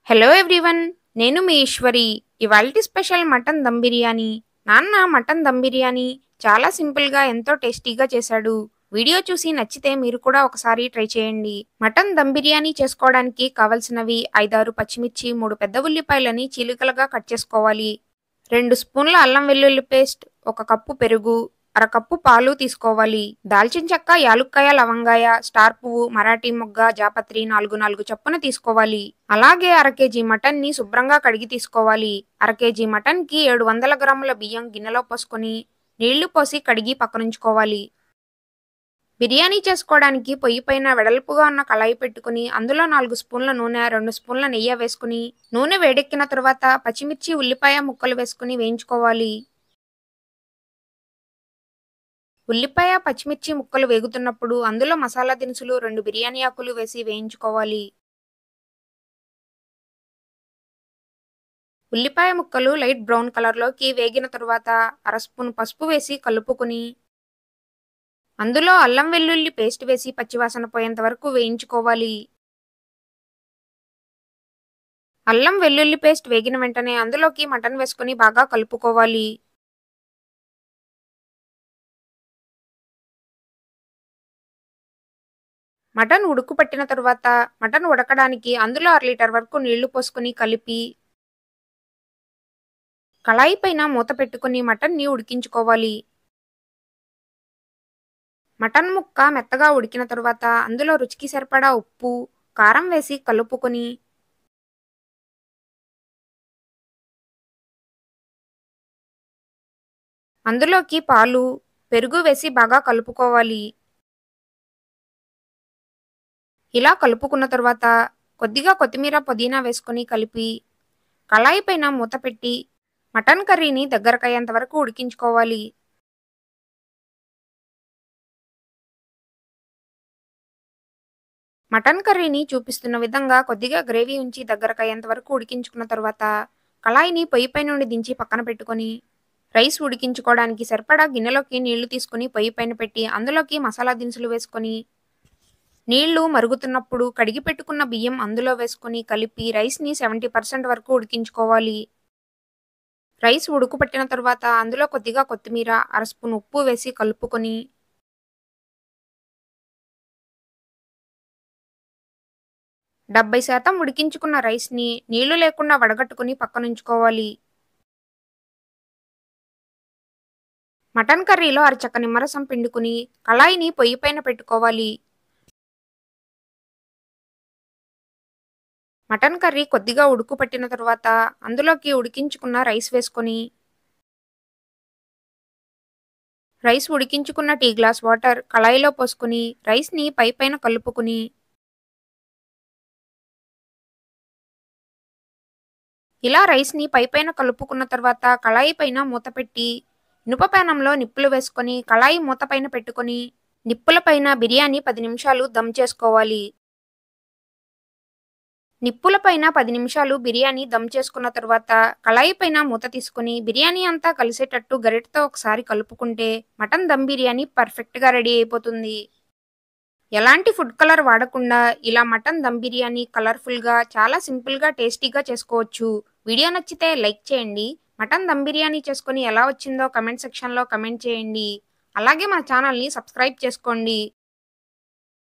Hello everyone, నేను మీ ఈశ్వరి. ఇవాల్టి special mutton dum biryani. నాన్న మటన్ దమ్ బిర్యానీ చాలా సింపుల్గా ఎంతో టేస్టీగా చేశాడు. వీడియో చూసి నచ్చితే మీరు కూడా ఒకసారి ట్రై చేయండి. మటన్ దమ్ బిర్యానీ చేసుకోవడానికి కావలసినవి 5-6 పచ్చిమిర్చి, 3 పెద్ద ఉల్లిపాయలని చీలికలుగా కట్ చేసుకోవాలి. 2 స్పూన్ల అల్లం వెల్లుల్లి పేస్ట్, 1 కప్పు పెరుగు, అరకప్పు పాలు తీసుకోవాలి. దాల్చిన చెక్క, యాలుక్కాయ, లవంగాయ, స్టార్ పువ్వు, మరాఠీ మొగ్గ, జాపత్రి 4 చొప్పున తీసుకోవాలి. అలాగే అర కేజీ మటన్ ని శుభ్రంగా కడిగి తీసుకోవాలి. అర కేజీ మటన్ కి 700 గ్రాముల బియ్యం గిన్నెలో పోసుకొని నీళ్లు పోసి కడిగి పక్కనుంచుకోవాలి. బిర్యానీ చేసుకోవడానికి పొయ్యి పైన వెడల్పుగా ఉన్న కళాయి పెట్టుకుని అందులో 4 స్పూన్ల నూనె, 2 స్పూన్ల నెయ్యి వేసుకుని నూనె వేడెక్కిన తర్వాత పచ్చిమిర్చి, ఉల్లిపాయ ముక్కలు వేసుకుని వేయించుకోవాలి. ఉల్లిపాయ, పచ్చిమిర్చి ముక్కలు వేగుతున్నప్పుడు అందులో మసాలా దినుసులు, 2 బిర్యానీ ఆకులు వేసి వేయించుకోవాలి. ఉల్లిపాయ ముక్కలు లైట్ బ్రౌన్ కలర్లోకి వేగిన తరువాత అర స్పూన్ పసుపు వేసి కలుపుకుని అందులో అల్లం వెల్లుల్లి పేస్ట్ వేసి పచ్చివాసన పోయేంత వరకు వేయించుకోవాలి. అల్లం వెల్లుల్లి పేస్ట్ వేగిన వెంటనే అందులోకి మటన్ వేసుకుని బాగా కలుపుకోవాలి. మటన్ ఉడుకు పట్టిన తరువాత మటన్ ఉడకడానికి అందులో 1/2 లీటర్ వరకు నీళ్లు పోసుకుని కలిపి కళాయి పైన మూత పెట్టుకుని మటన్ ని ఉడికించుకోవాలి. మటన్ ముక్క మెత్తగా ఉడికిన తరువాత అందులో రుచికి సరిపడా ఉప్పు, కారం వేసి కలుపుకొని అందులోకి పాలు, పెరుగు వేసి బాగా కలుపుకోవాలి. ఇలా కలుపుకున్న తరువాత కొద్దిగా కొత్తిమీర, పుదీనా వేసుకుని కలిపి కళాయి పైన మూత పెట్టి మటన్ కర్రీని దగ్గరకయ్యేంత వరకు ఉడికించుకోవాలి. మటన్ కర్రీని చూపిస్తున్న విధంగా కొద్దిగా గ్రేవీ ఉంచి దగ్గరకయ్యేంత వరకు ఉడికించుకున్న తరువాత కళాయిని పొయ్యిపై నుండి దించి పక్కన పెట్టుకొని రైస్ ఉడికించుకోవడానికి సరిపడా గిన్నెలోకి నీళ్లు తీసుకుని పొయ్యి పైన పెట్టి అందులోకి మసాలా దినుసులు వేసుకొని నీళ్లు మరుగుతున్నప్పుడు కడిగి పెట్టుకున్న బియ్యం అందులో వేసుకుని కలిపి రైస్ని 70% వరకు ఉడికించుకోవాలి. రైస్ ఉడుకు పట్టిన తరువాత అందులో కొద్దిగా కొత్తిమీర, అర స్పూన్ ఉప్పు వేసి కలుపుకొని 70% ఉడికించుకున్న రైస్ని నీళ్లు లేకుండా వడగట్టుకుని పక్కనుంచుకోవాలి. మటన్ కర్రీలో అరచక్క నిమ్మరసం పిండుకుని కళాయిని పొయ్యి పైన పెట్టుకోవాలి. మటన్ కర్రీ కొద్దిగా ఉడుకు పట్టిన తరువాత అందులోకి ఉడికించుకున్న రైస్ వేసుకొని రైస్ ఉడికించుకున్న టీ గ్లాస్ వాటర్ కళాయిలో పోసుకుని రైస్ని పైన కలుపుకుని ఇలా రైస్ని పైన కలుపుకున్న తర్వాత కళాయి పైన మూత పెట్టి ఇనుప పేనంలో నిప్పులు వేసుకొని కళాయి మూత పైన పెట్టుకొని నిప్పుల పైన బిర్యానీ 10 నిమిషాలు దమ్ చేసుకోవాలి. నిప్పుల పైన 10 నిమిషాలు బిర్యానీ దమ్ చేసుకున్న తరువాత కళాయి పైన మూత తీసుకుని బిర్యానీ అంతా కలిసేటట్టు గరిటతో ఒకసారి కలుపుకుంటే మటన్ దమ్ బిర్యానీ పర్ఫెక్ట్గా రెడీ అయిపోతుంది. ఎలాంటి ఫుడ్ కలర్ వాడకుండా ఇలా మటన్ దమ్ బిర్యానీ కలర్ఫుల్గా చాలా సింపుల్గా టేస్టీగా చేసుకోవచ్చు. వీడియో నచ్చితే లైక్ చేయండి. మటన్ దమ్ బిర్యానీ చేసుకొని ఎలా వచ్చిందో కమెంట్ సెక్షన్లో కమెంట్ చేయండి. అలాగే మన ఛానల్ని సబ్స్క్రైబ్ చేసుకోండి.